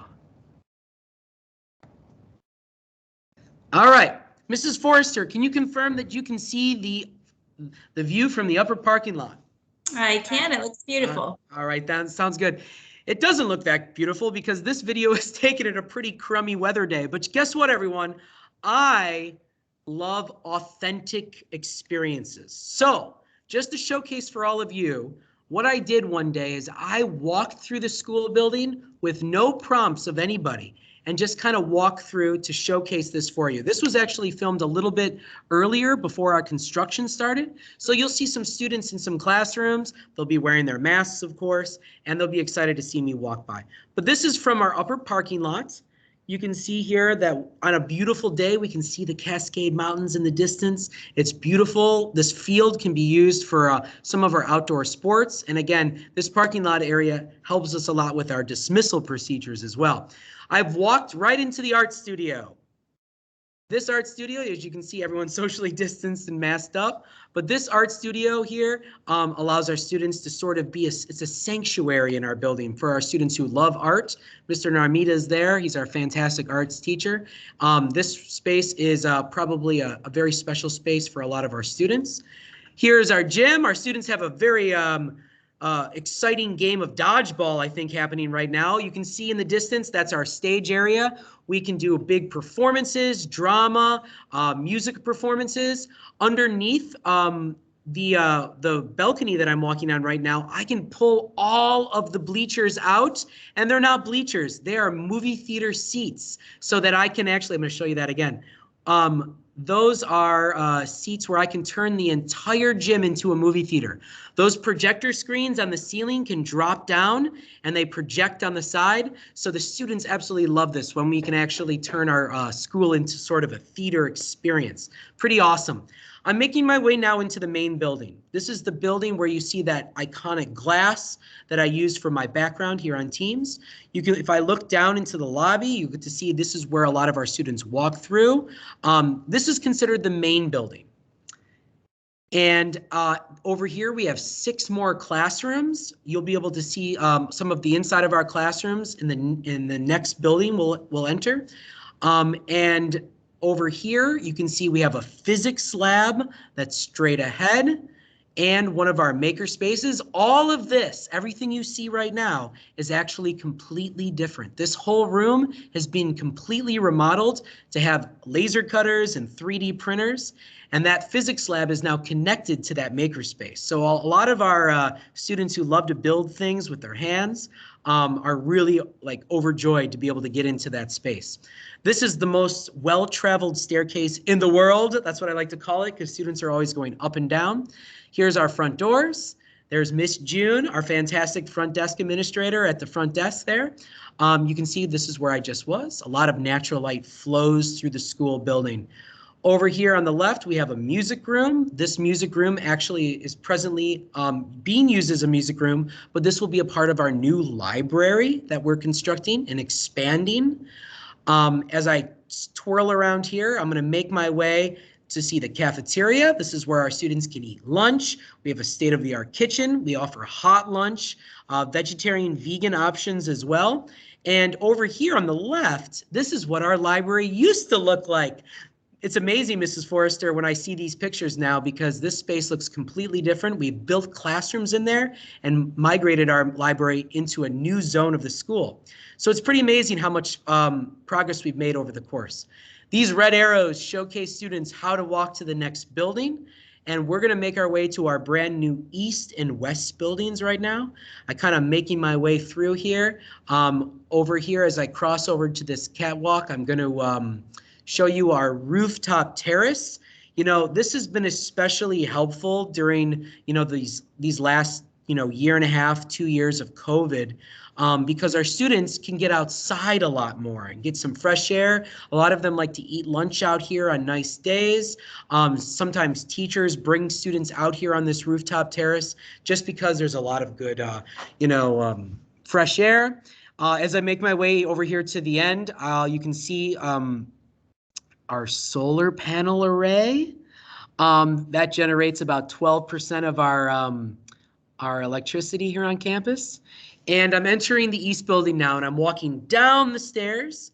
S1: All right, Mrs. Forrester, can you confirm that you can see the view from the upper parking lot?
S2: I can, it looks beautiful.
S1: All right, that sounds good. It doesn't look that beautiful because this video is taken at a pretty crummy weather day, but guess what, everyone? I love authentic experiences. So, just to showcase for all of you, what I did one day is I walked through the school building with no prompts of anybody and just kind of walked through to showcase this for you. This was actually filmed a little bit earlier before our construction started. So you'll see some students in some classrooms. They'll be wearing their masks, of course, and they'll be excited to see me walk by. But this is from our upper parking lot. You can see here that on a beautiful day, we can see the Cascade Mountains in the distance. It's beautiful. This field can be used for some of our outdoor sports. And again, this parking lot area helps us a lot with our dismissal procedures as well. I've walked right into the art studio. This art studio, as you can see, everyone's socially distanced and masked up. But this art studio here allows our students to sort of be it's a sanctuary in our building for our students who love art. Mr. Narmita is there. He's our fantastic arts teacher. This space is probably a very special space for a lot of our students. Here's our gym. Our students have a very exciting game of dodgeball, I think, happening right now. You can see in the distance, that's our stage area. We can do big performances, drama, music performances. Underneath the balcony that I'm walking on right now, I can pull all of the bleachers out, and they're not bleachers. They are movie theater seats, so that I can actually, I'm going to show you that again. Those are seats where I can turn the entire gym into a movie theater. Those projector screens on the ceiling can drop down and they project on the side. So the students absolutely love this when we can actually turn our school into sort of a theater experience. Pretty awesome. I'm making my way now into the main building. This is the building where you see that iconic glass that I used for my background here on Teams. You can, if I look down into the lobby, you get to see this is where a lot of our students walk through. This is considered the main building. And over here we have 6 more classrooms. You'll be able to see some of the inside of our classrooms in the next building we'll enter. And Over here, you can see we have a physics lab that's straight ahead and one of our maker spaces. All of this, everything you see right now, is actually completely different. This whole room has been completely remodeled to have laser cutters and 3D printers, and that physics lab is now connected to that maker space. So a lot of our students who love to build things with their hands are really like overjoyed to be able to get into that space. This is the most well-traveled staircase in the world. That's what I like to call it, because students are always going up and down. Here's our front doors. There's Miss June, our fantastic front desk administrator at the front desk there. You can see this is where I just was. A lot of natural light flows through the school building. Over here on the left, we have a music room. This music room actually is presently being used as a music room, but this will be a part of our new library that we're constructing and expanding. As I twirl around here, I'm going to make my way to see the cafeteria. This is where our students can eat lunch. We have a state-of-the-art kitchen. We offer hot lunch, vegetarian, vegan options as well. And over here on the left, this is what our library used to look like. It's amazing, Mrs. Forrester, when I see these pictures now, because this space looks completely different. We've built classrooms in there and migrated our library into a new zone of the school. So it's pretty amazing how much progress we've made over the course. These red arrows showcase students how to walk to the next building, and we're going to make our way to our brand new east and west buildings right now. I kind of making my way through here. Over here, as I cross over to this catwalk, I'm going to show you our Rooftop Terrace. You know, this has been especially helpful during, you know, these last, you know, year and a half, 2 years of COVID, because our students can get outside a lot more and get some fresh air. A lot of them like to eat lunch out here on nice days. Sometimes teachers bring students out here on this Rooftop Terrace just because there's a lot of good, fresh air. As I make my way over here to the end, you can see our solar panel array. That generates about 12% of our electricity here on campus. And I'm entering the east building now, and I'm walking down the stairs.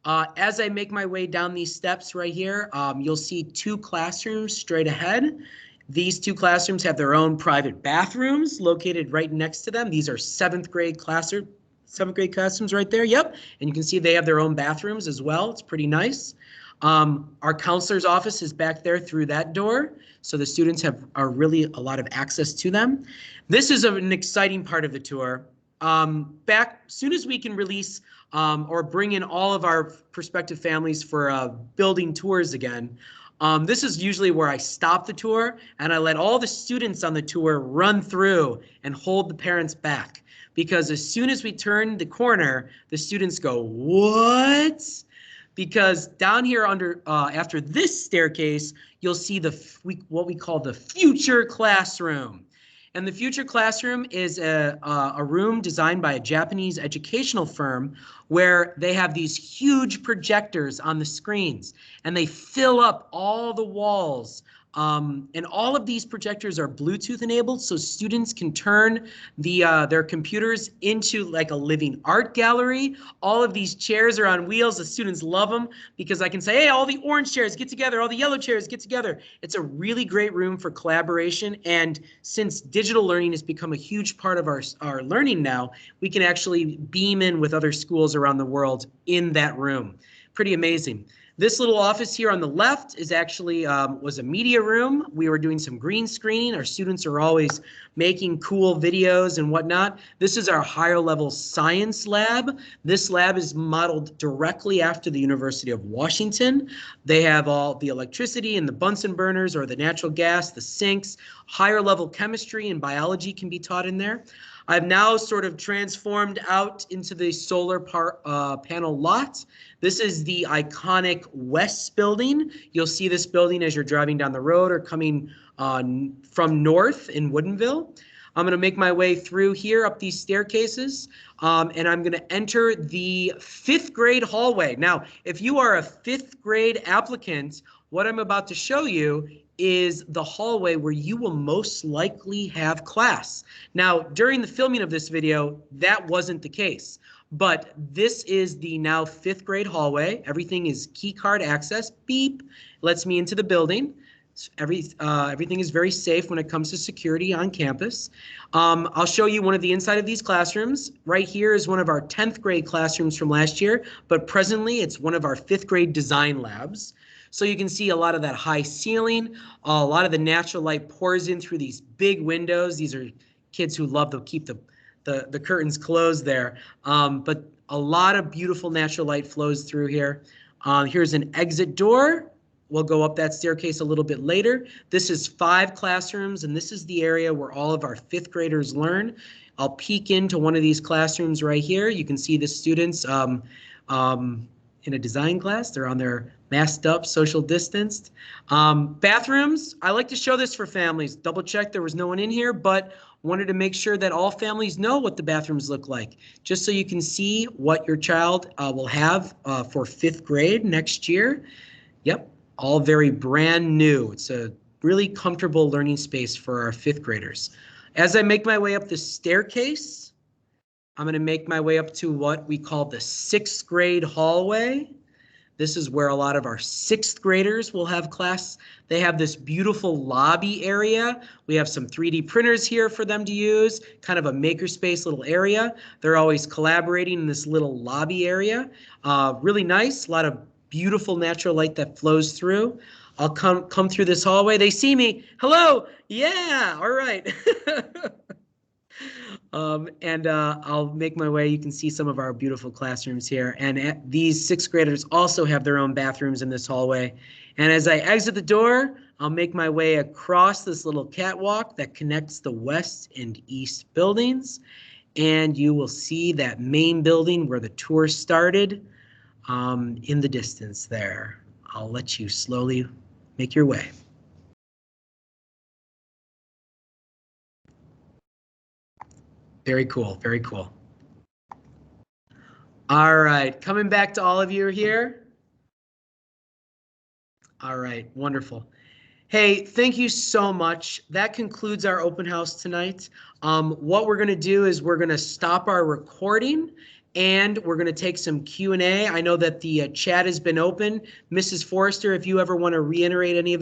S1: As I make my way down these steps right here, you'll see 2 classrooms straight ahead. These 2 classrooms have their own private bathrooms located right next to them. These are 7th grade classrooms right there. Yep. And you can see they have their own bathrooms as well. It's pretty nice. Our counselor's office is back there through that door, so the students are really a lot of access to them. This is an exciting part of the tour. Back soon as we can release or bring in all of our prospective families for building tours again, this is usually where I stop the tour and I let all the students on the tour run through and hold the parents back, because as soon as we turn the corner, the students go, "What?" Because down here under after this staircase, you'll see what we call the future classroom. And the future classroom is a room designed by a Japanese educational firm where they have these huge projectors on the screens, and they fill up all the walls. And all of these projectors are Bluetooth enabled, so students can turn their computers into like a living art gallery. All of these chairs are on wheels. The students love them because I can say, "Hey, all the orange chairs get together, all the yellow chairs get together." It's a really great room for collaboration. And since digital learning has become a huge part of our learning now, we can actually beam in with other schools around the world in that room. Pretty amazing. This little office here on the left is actually was a media room. We were doing some green screening. Our students are always making cool videos and whatnot. This is our higher level science lab. This lab is modeled directly after the University of Washington. They have all the electricity and the Bunsen burners or the natural gas, the sinks. Higher level chemistry and biology can be taught in there. I've now sort of transformed out into the solar panel lot. This is the iconic West building. You'll see this building as you're driving down the road or coming from north in Woodinville. I'm going to make my way through here up these staircases, and I'm going to enter the 5th grade hallway. Now, if you are a 5th grade applicant, what I'm about to show you is the hallway where you will most likely have class. Now, during the filming of this video, that wasn't the case. But this is the now 5th grade hallway. Everything is key card access. Beep, lets me into the building. Everything is very safe when it comes to security on campus. I'll show you one of the inside of these classrooms. Right here is one of our 10th grade classrooms from last year, but presently it's one of our 5th grade design labs. So you can see a lot of that high ceiling, a lot of the natural light pours in through these big windows. These are kids who love to keep the curtains closed there. But a lot of beautiful natural light flows through here. Here's an exit door. We'll go up that staircase a little bit later. This is 5 classrooms, and this is the area where all of our 5th graders learn. I'll peek into one of these classrooms right here. You can see the students in a design class. They're on their masked up, social distanced. Bathrooms, I like to show this for families. Double check there was no one in here, but wanted to make sure that all families know what the bathrooms look like, just so you can see what your child will have for 5th grade next year. Yep, all very brand new. It's a really comfortable learning space for our 5th graders. As I make my way up the staircase, I'm going to make my way up to what we call the 6th grade hallway. This is where a lot of our 6th graders will have class. They have this beautiful lobby area. We have some 3D printers here for them to use, kind of a makerspace little area. They're always collaborating in this little lobby area. Really nice, a lot of beautiful natural light that flows through. I'll come through this hallway. They see me. Hello. Yeah. All right. I'll make my way. You can see some of our beautiful classrooms here. And these 6th graders also have their own bathrooms in this hallway. And as I exit the door, I'll make my way across this little catwalk that connects the west and east buildings. And you will see that main building where the tour started in the distance there. I'll let you slowly make your way. Very cool, very cool. All right, coming back to all of you here. All right, wonderful. Hey, thank you so much. That concludes our open house tonight. What we're gonna do is we're gonna stop our recording and we're gonna take some Q&A. I know that the chat has been open. Mrs. Forrester, if you ever wanna reiterate any of